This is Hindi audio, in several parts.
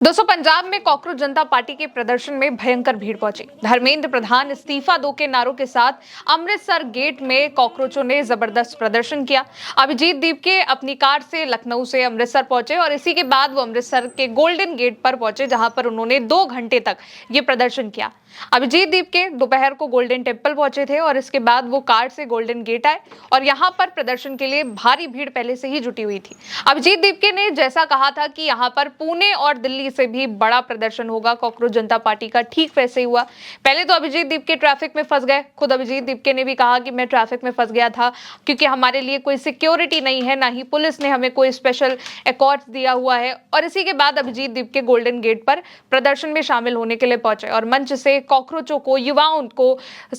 दोस्तों पंजाब में कॉकरोच जनता पार्टी के प्रदर्शन में भयंकर भीड़ पहुंची। धर्मेंद्र प्रधान इस्तीफा दो के नारों के साथ अमृतसर गेट में कॉकरोचों ने जबरदस्त प्रदर्शन किया। अभिजीत दीपके अपनी कार से लखनऊ से अमृतसर पहुंचे और इसी के बाद वो अमृतसर के गोल्डन गेट पर पहुंचे, जहां पर उन्होंने 2 घंटे तक ये प्रदर्शन किया। अभिजीत दीपके दोपहर को गोल्डन टेम्पल पहुंचे थे और इसके बाद वो कार से गोल्डन गेट आए और यहाँ पर प्रदर्शन के लिए भारी भीड़ पहले से ही जुटी हुई थी। अभिजीत दीपके ने जैसा कहा था कि यहाँ पर पुणे और दिल्ली से भी बड़ा प्रदर्शन होगा कॉकरोच जनता पार्टी का, ठीक वैसे ही हुआ। पहले तो अभिजीत दीपके ट्रैफिक में फंस गए। खुद अभिजीत दीपके ने भी कहा कि मैं ट्रैफिक में फंस गया था क्योंकि हमारे लिए कोई सिक्योरिटी नहीं है, ना ही पुलिस ने हमें कोई स्पेशल एकॉर्ड दिया हुआ है। और इसी के बाद अभिजीत दीपके गोल्डन गेट पर प्रदर्शन में शामिल होने के लिए पहुंचे और मंच से कॉकरोचों को, युवाओं को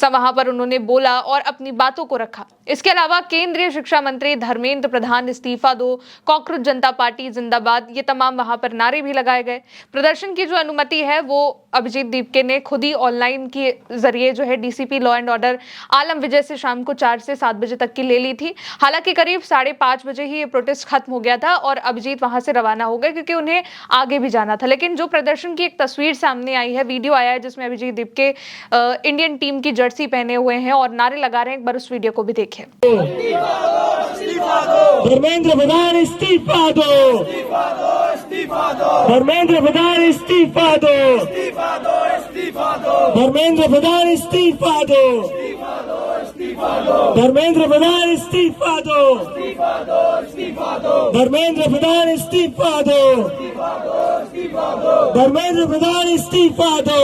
वहां पर उन्होंने बोला और अपनी बातों को रखा। इसके अलावा केंद्रीय शिक्षा मंत्री धर्मेंद्र प्रधान इस्तीफा दो, कॉकरोच जनता पार्टी जिंदाबाद, ये तमाम वहां पर नारे भी लगाए गए। प्रदर्शन की जो अनुमति है वो अभिजीत दीपके ने खुद ही ऑनलाइन के जरिए जो है डीसीपी लॉ एंड ऑर्डर आलम विजय से शाम को 4 से 7 बजे तक की ले ली थी। हालांकि करीब 5:30 बजे ही ये प्रोटेस्ट खत्म हो गया था और अभिजीत वहां से रवाना हो गए क्योंकि उन्हें आगे भी जाना था। लेकिन जो प्रदर्शन की एक तस्वीर सामने आई है, वीडियो आया है जिसमें अभिजीत दीपके इंडियन टीम की जर्सी पहने हुए हैं और नारे लगा रहे हैं। एक बार उस वीडियो को भी देखें। धर्मेंद्र प्रधान इस्तीफा दो, धर्मेंद्र प्रधान इस्तीफा दो, धर्मेंद्र प्रधान इस्तीफा दो, धर्मेंद्र प्रधान इस्तीफा दो, धर्मेंद्र प्रधान इस्तीफा दो, धर्मेंद्र प्रधान इस्तीफा दो।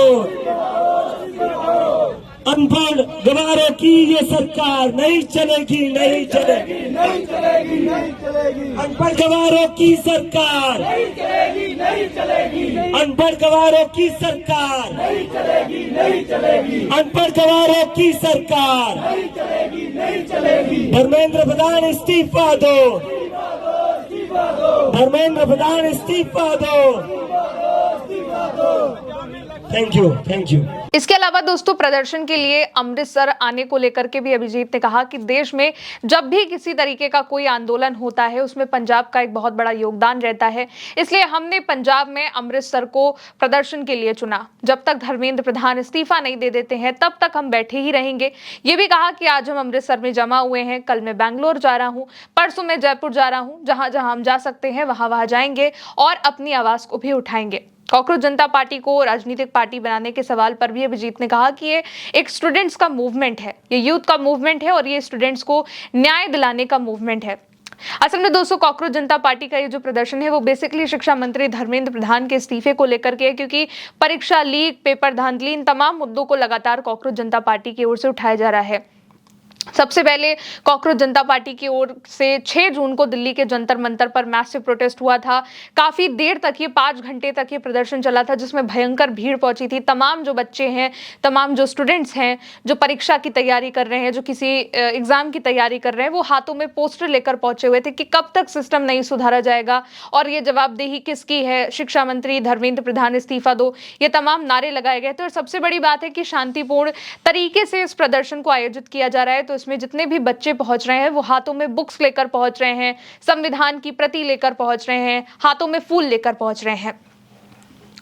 अनपढ़ गवारों की ये सरकार नहीं चलेगी, नहीं चलेगी, नहीं चलेगी, नहीं चलेगी। अनपढ़ गवारों की सरकार नहीं चलेगी, नहीं चलेगी। अनपढ़ गवारों की सरकार नहीं चलेगी, नहीं चलेगी। अनपढ़ गवारों की सरकार नहीं चलेगी, नहीं चलेगी। धर्मेंद्र प्रधान इस्तीफा दो, धर्मेंद्र प्रधान इस्तीफा दो। Thank you, thank you. इसके अलावा दोस्तों प्रदर्शन के लिए अमृतसर आने को लेकर के भी अभिजीत ने कहा कि देश में जब भी किसी तरीके का कोई आंदोलन होता है उसमें पंजाब का एक बहुत बड़ा योगदान रहता है, इसलिए हमने पंजाब में अमृतसर को प्रदर्शन के लिए चुना। जब तक धर्मेंद्र प्रधान इस्तीफा नहीं दे देते हैं तब तक हम बैठे ही रहेंगे। ये भी कहा कि आज हम अमृतसर में जमा हुए हैं, कल मैं बैंगलोर जा रहा हूँ, परसों मैं जयपुर जा रहा हूँ। जहां जहां हम जा सकते हैं वहां जाएंगे और अपनी आवाज को भी उठाएंगे। कॉकरोच जनता पार्टी को राजनीतिक पार्टी बनाने के सवाल पर भी अभिजीत ने कहा कि ये एक स्टूडेंट्स का मूवमेंट है, ये यूथ का मूवमेंट है और ये स्टूडेंट्स को न्याय दिलाने का मूवमेंट है। असल में दोस्तों कॉकरोच जनता पार्टी का ये जो प्रदर्शन है वो बेसिकली शिक्षा मंत्री धर्मेंद्र प्रधान के इस्तीफे को लेकर के है, क्योंकि परीक्षा लीक, पेपर धांधली, इन तमाम मुद्दों को लगातार कॉकरोच जनता पार्टी की ओर से उठाया जा रहा है। सबसे पहले कॉकरोच जनता पार्टी की ओर से 6 जून को दिल्ली के जंतर मंतर पर मैसिव प्रोटेस्ट हुआ था। काफी देर तक, ये 5 घंटे तक ये प्रदर्शन चला था जिसमें भयंकर भीड़ पहुंची थी। तमाम जो बच्चे हैं, तमाम जो स्टूडेंट्स हैं, जो परीक्षा की तैयारी कर रहे हैं, जो किसी एग्जाम की तैयारी कर रहे हैं, वो हाथों में पोस्टर लेकर पहुंचे हुए थे कि कब तक सिस्टम नहीं सुधारा जाएगा और ये जवाबदेही किसकी है, शिक्षा मंत्री धर्मेंद्र प्रधान इस्तीफा दो, ये तमाम नारे लगाए गए थे। और सबसे बड़ी बात है कि शांतिपूर्ण तरीके से इस प्रदर्शन को आयोजित किया जा रहा है। तो इसमें जितने भी बच्चे पहुंच रहे हैं वो हाथों में बुक्स लेकर पहुंच रहे हैं, संविधान की प्रति लेकर पहुंच रहे हैं, हाथों में फूल लेकर पहुंच रहे हैं।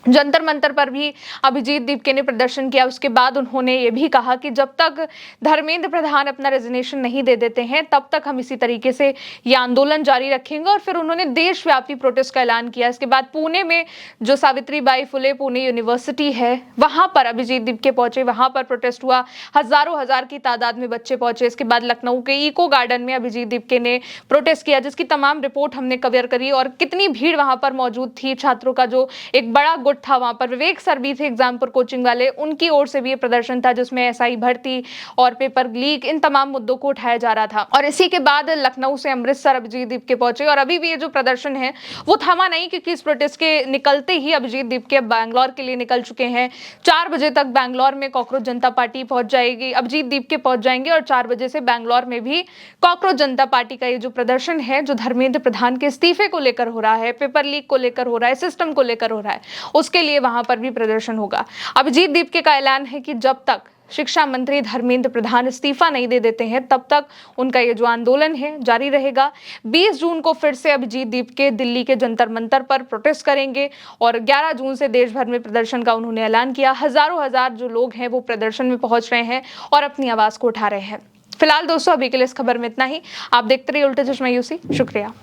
जंतर मंतर पर भी अभिजीत दीपके ने प्रदर्शन किया। उसके बाद उन्होंने ये भी कहा कि जब तक धर्मेंद्र प्रधान अपना रेजिग्नेशन नहीं दे देते हैं तब तक हम इसी तरीके से ये आंदोलन जारी रखेंगे। और फिर उन्होंने देशव्यापी प्रोटेस्ट का ऐलान किया। इसके बाद पुणे में जो सावित्रीबाई फुले पुणे यूनिवर्सिटी है वहां पर अभिजीत दीपके पहुंचे, वहां पर प्रोटेस्ट हुआ, हजारों हजार की तादाद में बच्चे पहुंचे। इसके बाद लखनऊ के इको गार्डन में अभिजीत दीपके ने प्रोटेस्ट किया, जिसकी तमाम रिपोर्ट हमने कवर करी और कितनी भीड़ वहां पर मौजूद थी। छात्रों का जो एक बड़ा गुट था, वहां पर विवेक सर भी थे एग्जामपुर कोचिंग वाले, उनकी ओर से भी ये प्रदर्शन था जिसमें एसआई भर्ती और पेपर लीक, इन तमाम मुद्दों को उठाया जा रहा था। और इसी के बाद लखनऊ से अमृतसर अभिजीत दीपके पहुंचे और अभी भी ये जो प्रदर्शन है वो थमा नहीं, क्योंकि इस प्रोटेस्ट के निकलते ही अभिजीत दीपके बैंगलोर के लिए निकल चुके हैं। 4 बजे तक बैंगलोर में कॉकरोच जनता पार्टी पहुंच जाएगी, अभिजीत दीपके पहुंच जाएंगे और 4 बजे से बैंगलोर में भी कॉकरोच जनता पार्टी का ये जो प्रदर्शन है, जो धर्मेंद्र प्रधान के इस्तीफे को लेकर हो रहा है, पेपर लीक को लेकर हो रहा है, सिस्टम को लेकर हो रहा है, उसके लिए वहां पर भी प्रदर्शन होगा। अभिजीत दीपके का ऐलान है कि जब तक शिक्षा मंत्री धर्मेंद्र प्रधान इस्तीफा नहीं दे देते हैं तब तक उनका ये जो आंदोलन है जारी रहेगा। 20 जून को फिर से अभिजीत दीपके दिल्ली के जंतर मंतर पर प्रोटेस्ट करेंगे और 11 जून से देश भर में प्रदर्शन का उन्होंने ऐलान किया। हजार जो लोग हैं वो प्रदर्शन में पहुंच रहे हैं और अपनी आवाज को उठा रहे हैं। फिलहाल दोस्तों अभी के लिए इस खबर में इतना ही। आप देखते रहिए उल्टे चश्मा यूसी। शुक्रिया।